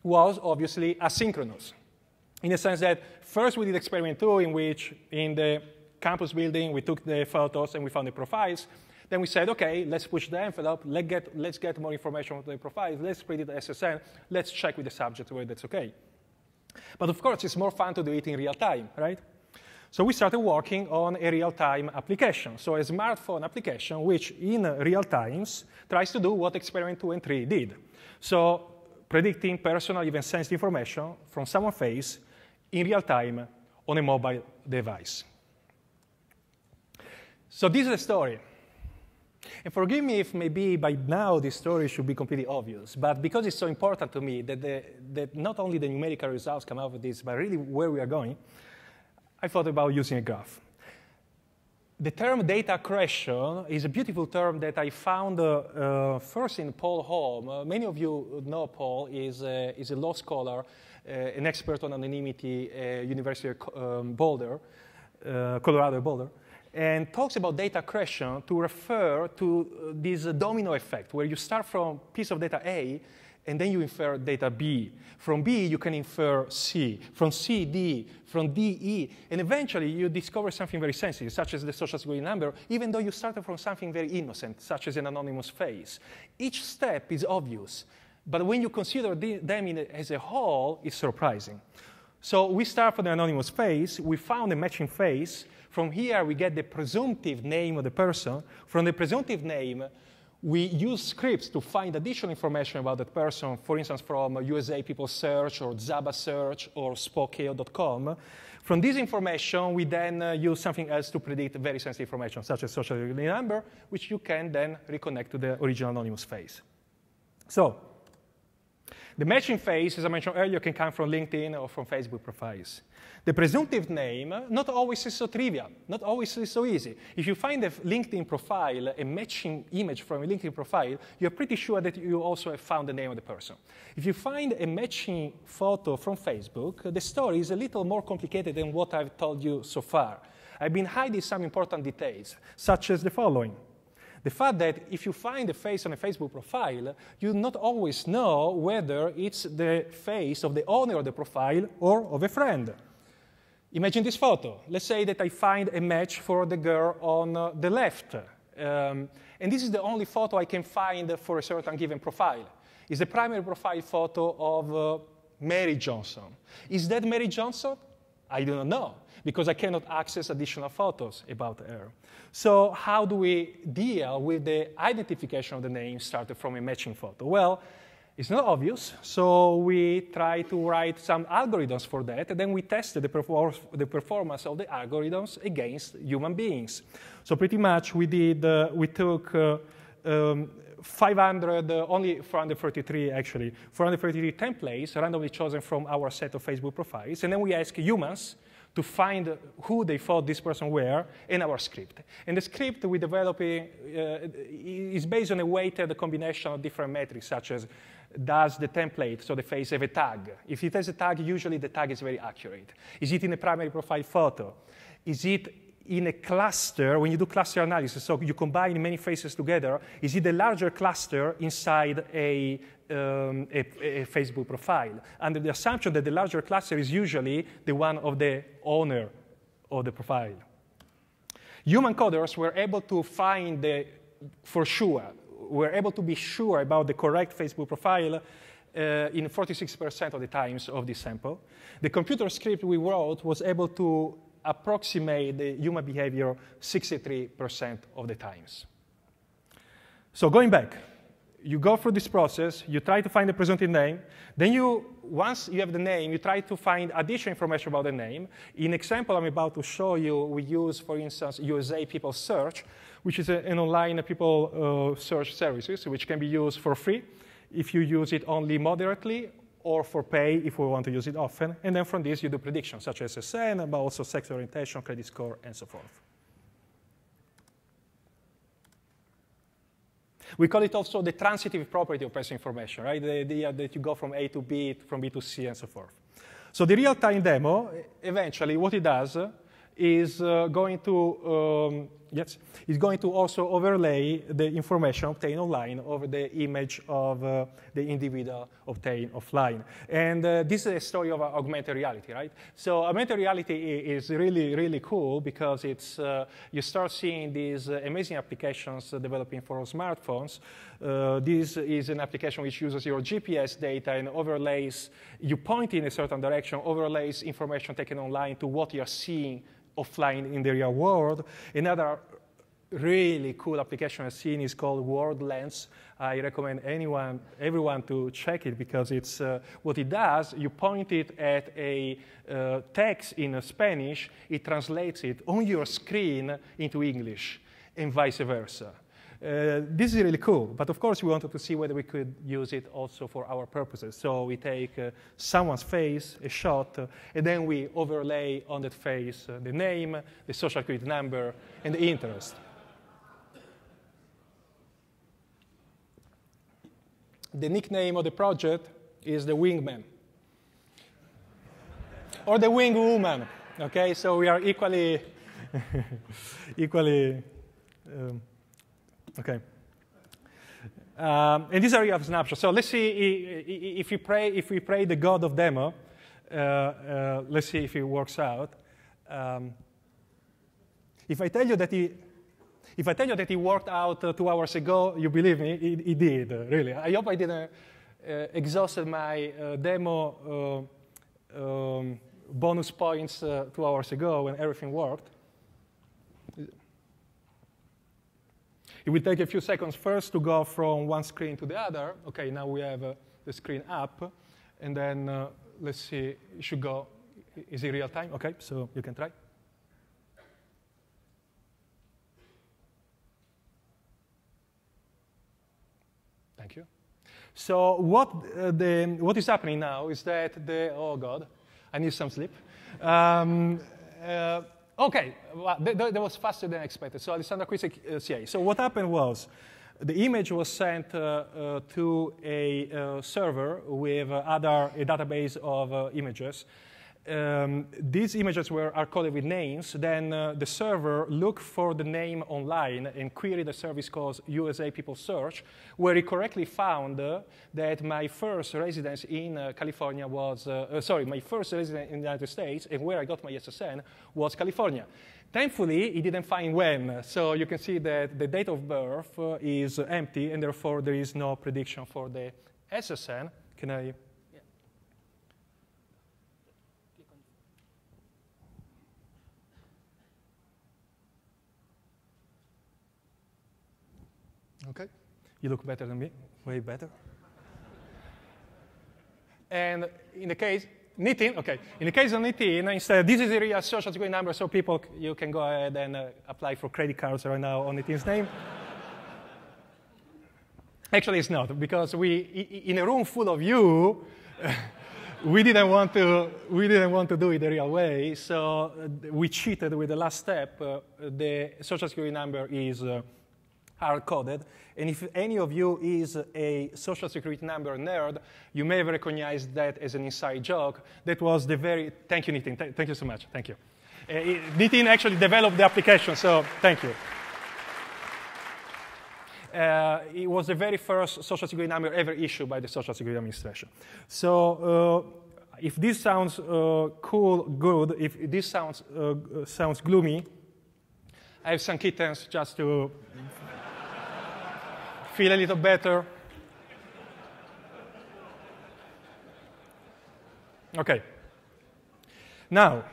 was obviously asynchronous, in the sense that first we did experiment 2, in which in the campus building we took the photos and we found the profiles. Then we said, OK, let's push the envelope. Let's get more information on the profiles. Let's predict the SSN. Let's check with the subject whether that's OK. But of course, it's more fun to do it in real time, right? So we started working on a real-time application. So a smartphone application, which in real times tries to do what experiment 2 and 3 did. So predicting personal, even sensitive information from someone's face in real time on a mobile device. So this is the story. And forgive me if maybe by now this story should be completely obvious, but because it's so important to me that not only the numerical results come out of this, but really where we are going, I thought about using a graph. The term data accretion is a beautiful term that I found first in Paul Holm. Many of you know Paul is a law scholar, an expert on anonymity, University of Boulder, Colorado Boulder, and talks about data accretion to refer to this domino effect, where you start from a piece of data A, and then you infer data B. From B, you can infer C. From C, D. From D, E. And eventually, you discover something very sensitive, such as the social security number, even though you started from something very innocent, such as an anonymous face. Each step is obvious, but when you consider them as a whole, it's surprising. So we start from the anonymous face. We found a matching face. From here, we get the presumptive name of the person. From the presumptive name, we use scripts to find additional information about that person, for instance, from USA People Search or Zaba Search or Spokeo.com. From this information, we then use something else to predict very sensitive information, such as social security number, which you can then reconnect to the original anonymous face. So the matching face, as I mentioned earlier, can come from LinkedIn or from Facebook profiles. The presumptive name, not always is so trivial, not always is so easy. If you find a LinkedIn profile, a matching image from a LinkedIn profile, you're pretty sure that you also have found the name of the person. If you find a matching photo from Facebook, the story is a little more complicated than what I've told you so far. I've been hiding some important details, such as the following. The fact that if you find a face on a Facebook profile, you not always know whether it's the face of the owner of the profile or of a friend. Imagine this photo. Let's say that I find a match for the girl on the left. And this is the only photo I can find for a certain given profile. It's the primary profile photo of Mary Johnson. Is that Mary Johnson? I do not know, because I cannot access additional photos about her. So how do we deal with the identification of the name started from a matching photo? Well, It's not obvious, so we try to write some algorithms for that, and then we tested the performance of the algorithms against human beings. So pretty much we took 500, only 433 actually, 433 templates randomly chosen from our set of Facebook profiles, and then we asked humans to find who they thought this person were in our script. And the script we developed is based on a weighted combination of different metrics, such as does the template, so the face, have a tag? If it has a tag, usually the tag is very accurate. Is it in a primary profile photo? Is it in a cluster, when you do cluster analysis, so you combine many faces together, is it a larger cluster inside a Facebook profile? Under the assumption that the larger cluster is usually the one of the owner of the profile. Human coders were able to find were able to be sure about the correct Facebook profile in 46% of the times of this sample. The computer script we wrote was able to approximate the human behavior 63% of the times. So going back, you go through this process, you try to find the presumptive name, then once you have the name, you try to find additional information about the name. In example I'm about to show you, we use, for instance, USA People Search, which is an online people search services, which can be used for free if you use it only moderately, or for pay if we want to use it often. And then from this, you do predictions, such as SN, but also sex orientation, credit score, and so forth. We call it also the transitive property of person information, right? The idea that you go from A to B, from B to C, and so forth. So the real-time demo, eventually, what it does is going to also overlay the information obtained online over the image of the individual obtained offline. And this is a story of augmented reality, right? So augmented reality is really, really cool because it's, you start seeing these amazing applications developing for smartphones. This is an application which uses your GPS data and overlays, you point in a certain direction, overlays information taken online to what you're seeing offline in the real world. Another really cool application I've seen is called WorldLens. I recommend everyone to check it because it's what it does. You point it at a text in Spanish, it translates it on your screen into English, and vice versa. This is really cool, but of course we wanted to see whether we could use it also for our purposes. So we take someone's face, a shot, and then we overlay on that face the name, the social security number, and the interest. The nickname of the project is the Wingman, or the Wing Woman. Okay, so we are equally, okay. And these are real snapshots. So let's see if we pray the God of demo. Let's see if it works out. If I tell you that he worked out 2 hours ago, you believe me? He did, really. I hope I didn't exhausted my demo bonus points 2 hours ago when everything worked. It will take a few seconds first to go from one screen to the other. OK, now we have the screen up. And then let's see, it should go. Is it real time? OK, so you can try. Thank you. So what is happening now is that oh God, I need some sleep. OK, well, that was faster than expected. So Alessandra Quisek, CA. So what happened was the image was sent to a server with a database of images. These images are coded with names. Then the server looked for the name online and queried a service called USA People Search, where it correctly found that my first residence in California was, my first residence in the United States, and where I got my SSN was California. Thankfully, it didn't find when, so you can see that the date of birth is empty, and therefore there is no prediction for the SSN. Can I? OK. You look better than me, way better. And in the case, Nitin, okay. In the case of Nitin, instead, this is a real social security number, so people, you can go ahead and apply for credit cards right now on Nitin's name. Actually, it's not, because in a room full of you, we didn't want to do it the real way, so we cheated with the last step. The social security number is hard-coded, and if any of you is a social security number nerd, you may have recognized that as an inside joke. That was the very, thank you, Nitin, thank you so much, thank you. Nitin actually developed the application, so thank you. It was the very first social security number ever issued by the Social Security Administration. So if this sounds cool, good, if this sounds gloomy, I have some kittens just to feel a little better. Okay. Now,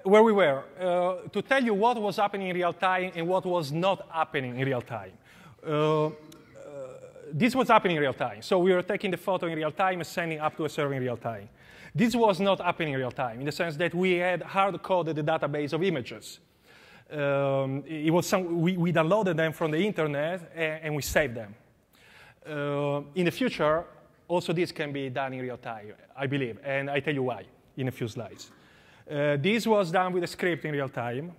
where we were, to tell you what was happening in real time and what was not happening in real time. This was happening in real time. So we were taking the photo in real time and sending up to a server in real time. This was not happening in real time in the sense that we had hard-coded the database of images. It was we downloaded them from the internet and we saved them. In the future, also this can be done in real time, I believe, and I tell you why in a few slides. This was done with a script in real time.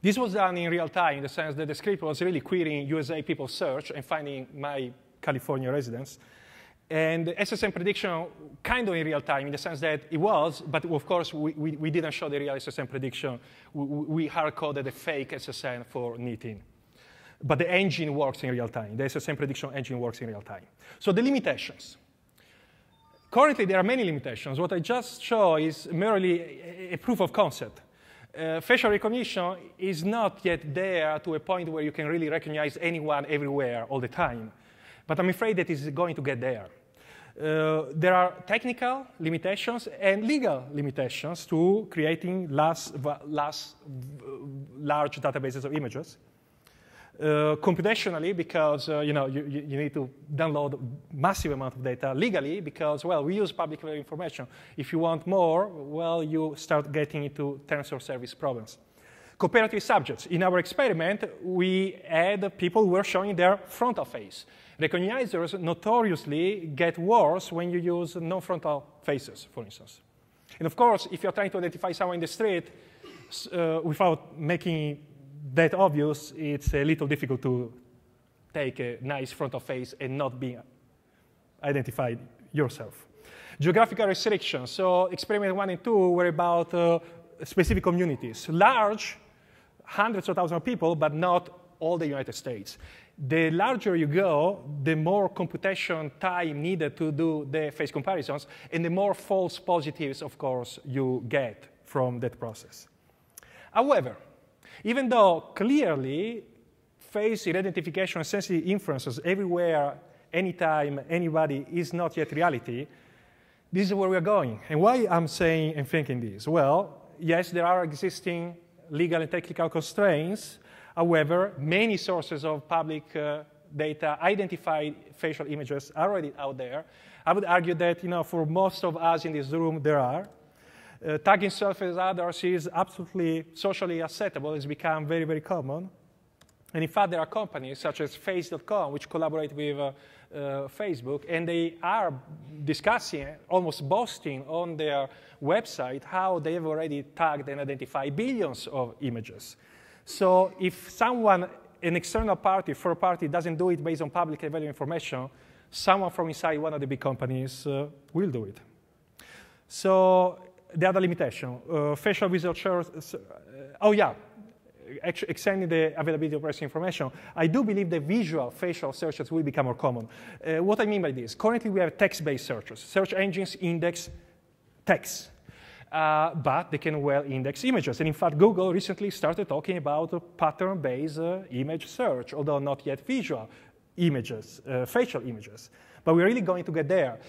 This was done in real time in the sense that the script was really querying USA people search and finding my California residence. And SSM prediction kind of in real time in the sense that it was, but of course we didn't show the real SSM prediction. We hard-coded a fake SSM for Nitin. But the engine works in real time. The SSM prediction engine works in real time. So the limitations. Currently, there are many limitations. What I just show is merely a proof of concept. Facial recognition is not yet there to a point where you can really recognize anyone everywhere all the time. But I'm afraid that it's going to get there. There are technical limitations and legal limitations to creating large databases of images. Computationally, because you need to download massive amount of data. Legally, because, well, we use public information. If you want more, well, you start getting into terms of service problems. Comparative subjects. In our experiment, we had people who were showing their frontal face. Recognizers notoriously get worse when you use non-frontal faces, for instance. And of course, if you're trying to identify someone in the street without making that obvious, it's a little difficult to take a nice frontal face and not be identified yourself. Geographical restrictions. So experiment 1 and 2 were about specific communities. Large, hundreds of thousands of people, but not all the United States. The larger you go, the more computation time needed to do the face comparisons, and the more false positives, of course, you get from that process. However, even though clearly face identification and sensitive inferences everywhere, anytime, anybody is not yet reality, this is where we're going. And why I'm saying and thinking this? Well, yes, there are existing legal and technical constraints. However, many sources of public data identify facial images are already out there. I would argue that for most of us in this room, there are. Tagging self as others is absolutely socially acceptable. It's become very, very common. And in fact, there are companies such as Face.com, which collaborate with Facebook, and they are discussing, almost boasting on their website, how they have already tagged and identified billions of images. So if someone, an external party, third party, doesn't do it based on publicly available information, someone from inside one of the big companies will do it. So the other limitation, facial visual search, extending the availability of press information, I do believe that visual facial searches will become more common. What I mean by this, currently we have text-based searches. Search engines index text, but they can well index images. And in fact, Google recently started talking about pattern-based image search, although not yet visual images, facial images. But we're really going to get there.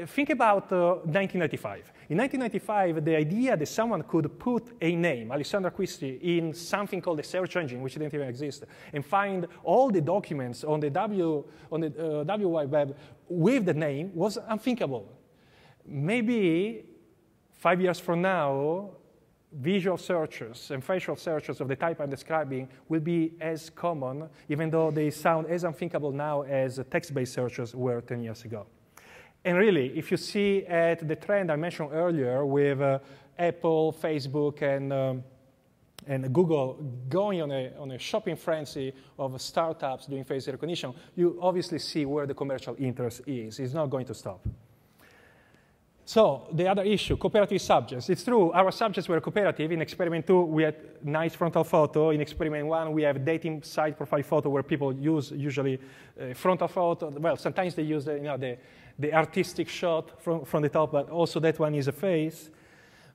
Think about 1995. In 1995, the idea that someone could put a name, Alessandro Acquisti, in something called a search engine, which didn't even exist, and find all the documents on the W Wide Web with the name was unthinkable. Maybe 5 years from now, visual searches and facial searches of the type I'm describing will be as common, even though they sound as unthinkable now as text-based searches were 10 years ago. And really, if you see at the trend I mentioned earlier with Apple, Facebook, and Google going on a shopping frenzy of startups doing face recognition, you obviously see where the commercial interest is. It's not going to stop. So the other issue, cooperative subjects. It's true, our subjects were cooperative. In experiment 2, we had nice frontal photo. In experiment 1, we have dating site profile photo where people use usually frontal photo. Well, sometimes they use the artistic shot from the top, but also that one is a face.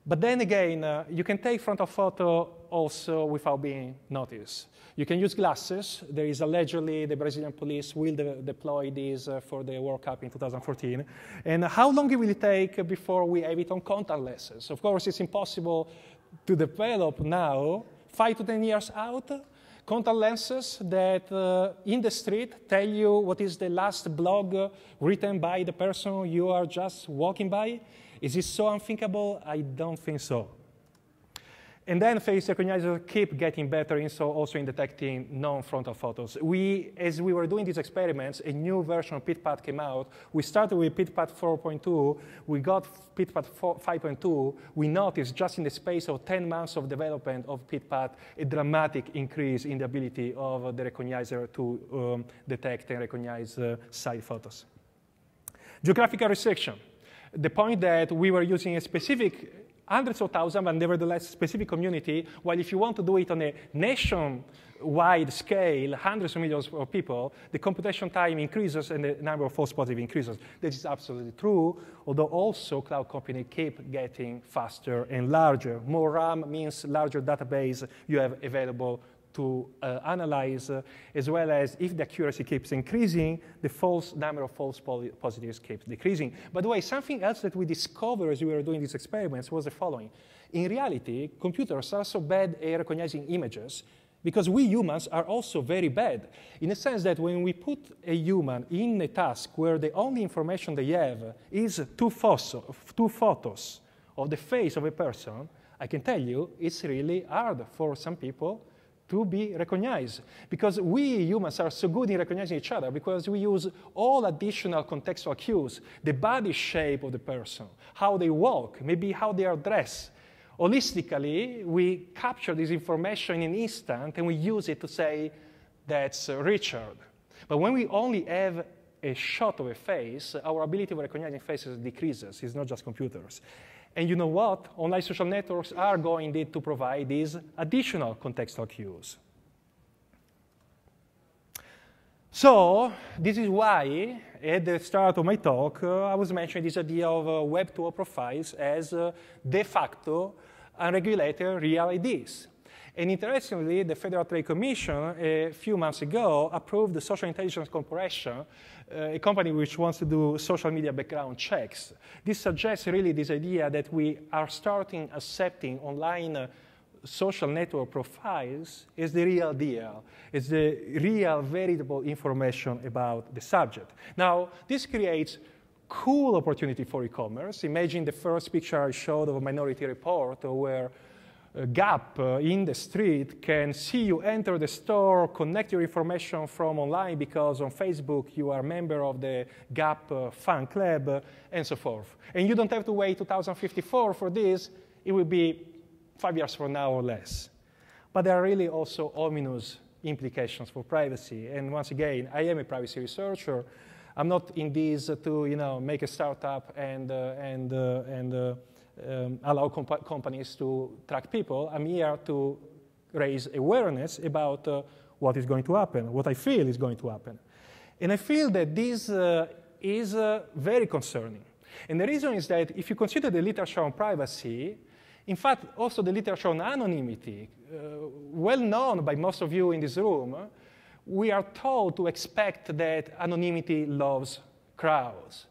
But then again, you can take frontal photo also without being noticed. You can use glasses. There is allegedly the Brazilian police will deploy these for the World Cup in 2014. And how long will it take before we have it on contact lenses? Of course, it's impossible to develop now, 5 to 10 years out, contact lenses that in the street tell you what is the last blog written by the person you are just walking by. Is this so unthinkable? I don't think so. And then face recognizers keep getting better also in detecting non-frontal photos. As we were doing these experiments, a new version of PitPat came out. We started with PitPat 4.2. We got PitPat 5.2. We noticed just in the space of 10 months of development of PitPat a dramatic increase in the ability of the recognizer to detect and recognize side photos. Geographical restriction. The point that we were using a specific hundreds of thousands, but nevertheless specific community, while if you want to do it on a nationwide scale, hundreds of millions of people, the computation time increases and the number of false positives increases. This is absolutely true, although also cloud computing keep getting faster and larger. More RAM means larger database you have available to analyze, as well as if the accuracy keeps increasing, the number of false positives keeps decreasing. By the way, something else that we discovered as we were doing these experiments was the following. In reality, computers are so bad at recognizing images because we humans are also very bad, in the sense that when we put a human in a task where the only information they have is two photos of the face of a person, I can tell you it's really hard for some people to be recognized. Because we humans are so good in recognizing each other because we use all additional contextual cues, the body shape of the person, how they walk, maybe how they are dressed. Holistically, we capture this information in an instant and we use it to say, that's Richard. But when we only have a shot of a face, our ability of recognizing faces decreases. It's not just computers. And you know what? Online social networks are going indeed to provide these additional contextual cues. So this is why, at the start of my talk, I was mentioning this idea of Web 2.0 profiles as de facto unregulated real IDs. And interestingly, the Federal Trade Commission a few months ago approved the Social Intelligence Corporation, a company which wants to do social media background checks. This suggests really this idea that we are starting accepting online social network profiles as the real deal, as the real veritable information about the subject. Now, this creates cool opportunity for e-commerce. Imagine the first picture I showed of a Minority Report where Gap in the street can see you enter the store, connect your information from online because on Facebook you are a member of the Gap fan club, and so forth. And you don't have to wait 2054 for this. It will be 5 years from now or less. But there are really also ominous implications for privacy. And once again, I am a privacy researcher. I'm not in this to make a startup and allow companies to track people. I'm here to raise awareness about what is going to happen, what I feel is going to happen. And I feel that this is very concerning. And the reason is that if you consider the literature on privacy, in fact, also the literature on anonymity, well known by most of you in this room, we are told to expect that anonymity loves crowds.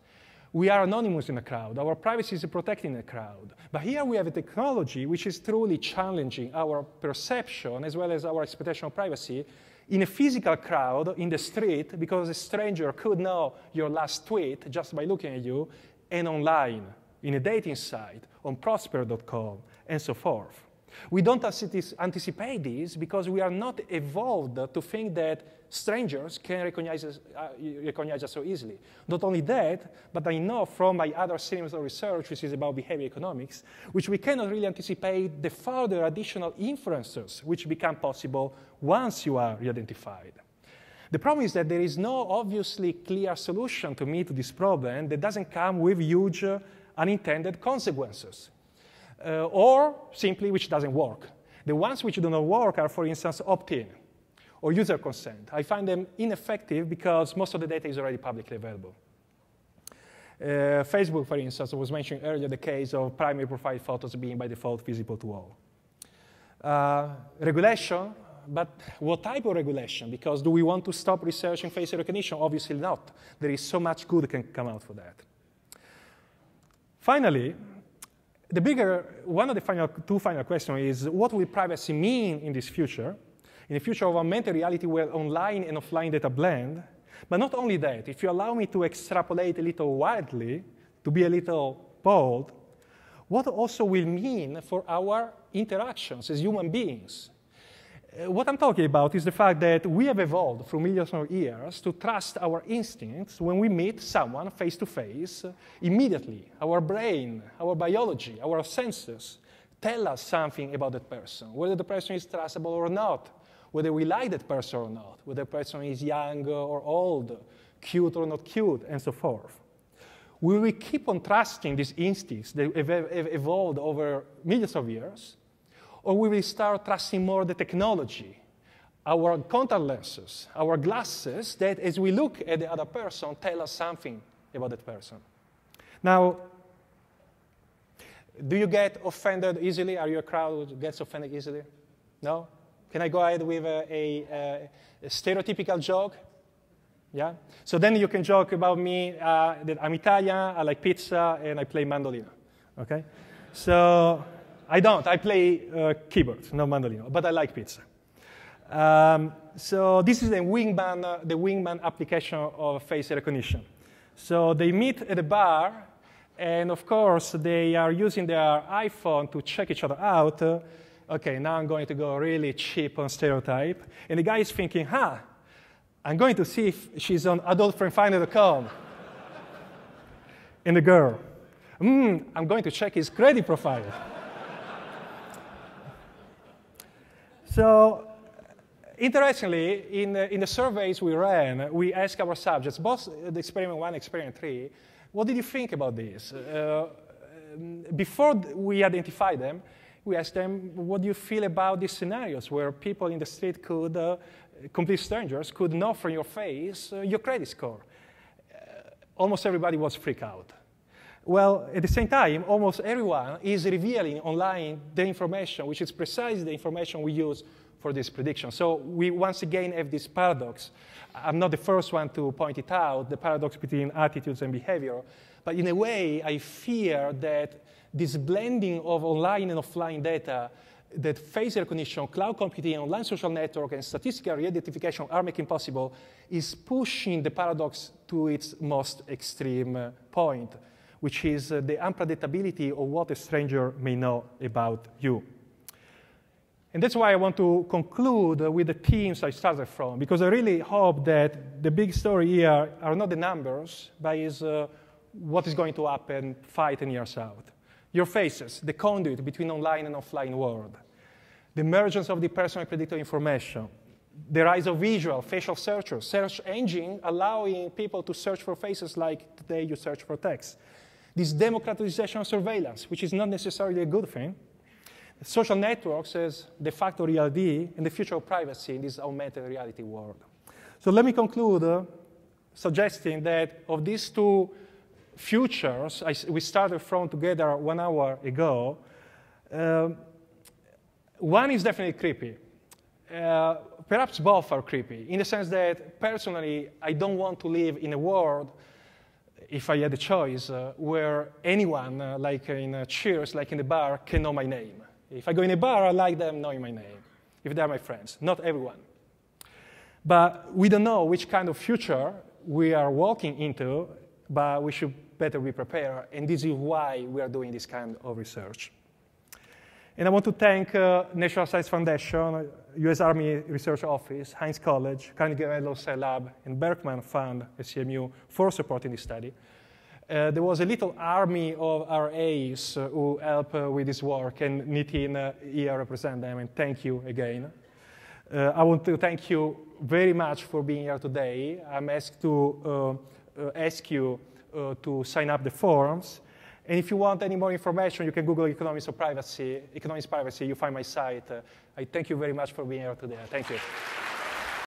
We are anonymous in a crowd. Our privacy is protected in a crowd. But here we have a technology which is truly challenging our perception as well as our expectation of privacy in a physical crowd in the street, because a stranger could know your last tweet just by looking at you, and online, in a dating site, on Prosper.com, and so forth. We don't anticipate this because we are not evolved to think that strangers can recognize us so easily. Not only that, but I know from my other streams of research, which is about behavior economics, which we cannot really anticipate the further additional inferences which become possible once you are re-identified. The problem is that there is no obviously clear solution to meet this problem that doesn't come with huge unintended consequences. Or simply which doesn't work. The ones which do not work are, for instance, opt-in or user consent. I find them ineffective because most of the data is already publicly available. Facebook, for instance, was mentioned earlier the case of primary profile photos being by default visible to all. Regulation, but what type of regulation? Because do we want to stop researching face recognition? Obviously not. There is so much good that can come out for that. Finally, one of the two final questions is, what will privacy mean in this future? In the future of augmented reality where online and offline data blend. But not only that, if you allow me to extrapolate a little wildly, to be a little bold, what also will mean for our interactions as human beings? What I'm talking about is the fact that we have evolved through millions of years to trust our instincts when we meet someone face to face immediately. Our brain, our biology, our senses tell us something about that person, whether the person is trustable or not, whether we like that person or not, whether the person is young or old, cute or not cute, and so forth. Will we keep on trusting these instincts that have evolved over millions of years? Or we will start trusting more the technology, our contact lenses, our glasses, that as we look at the other person, tell us something about that person. Now, do you get offended easily? Are you a crowd who gets offended easily? No? Can I go ahead with a stereotypical joke? Yeah? So then you can joke about me that I'm Italian, I like pizza, and I play mandolino. Okay? So I don't. I play keyboard, no mandolino, but I like pizza. So this is the Wingman application of face recognition. So they meet at a bar, and of course they are using their iPhone to check each other out. Okay, now I'm going to go really cheap on stereotype. And the guy is thinking, I'm going to see if she's on adultfriendfinder.com. And the girl, I'm going to check his credit profile. So, interestingly, in the surveys we ran, we asked our subjects, both the experiment 1 and experiment 3, what did you think about this? Before we identified them, we asked them, what do you feel about these scenarios where people in the street could, complete strangers, could know from your face your credit score? Almost everybody was freaked out. Well, at the same time, almost everyone is revealing online the information, which is precisely the information we use for this prediction. So we once again have this paradox. I'm not the first one to point it out, the paradox between attitudes and behavior. But in a way, I fear that this blending of online and offline data that face recognition, cloud computing, online social network, and statistical re-identification are making possible is pushing the paradox to its most extreme point, which is the unpredictability of what a stranger may know about you. And that's why I want to conclude with the themes I started from, because I really hope that the big story here are not the numbers, but is what is going to happen 5-10 years out. Your faces, the conduit between online and offline world, the emergence of the personal predictive information, the rise of visual, facial searchers, search engine allowing people to search for faces like today you search for text. This democratization of surveillance, which is not necessarily a good thing. Social networks as de facto reality and the future of privacy in this augmented reality world. So let me conclude suggesting that of these two futures we started from together 1 hour ago, one is definitely creepy. Perhaps both are creepy, in the sense that personally I don't want to live in a world if I had a choice, where anyone, like in Cheers, like in the bar, can know my name. If I go in a bar, I like them knowing my name, if they're my friends. Not everyone. But we don't know which kind of future we are walking into, but we should better be prepared, and this is why we are doing this kind of research. And I want to thank National Science Foundation, US Army Research Office, Heinz College, Carnegie Mellon Cell Lab, and Berkman Fund at CMU for supporting this study. There was a little army of RAs who helped with this work, and Nitin here represent them, and thank you again. I want to thank you very much for being here today. I'm asked to ask you to sign up the forms. And if you want any more information, you can Google economics privacy, you find my site. I thank you very much for being here today. Thank you.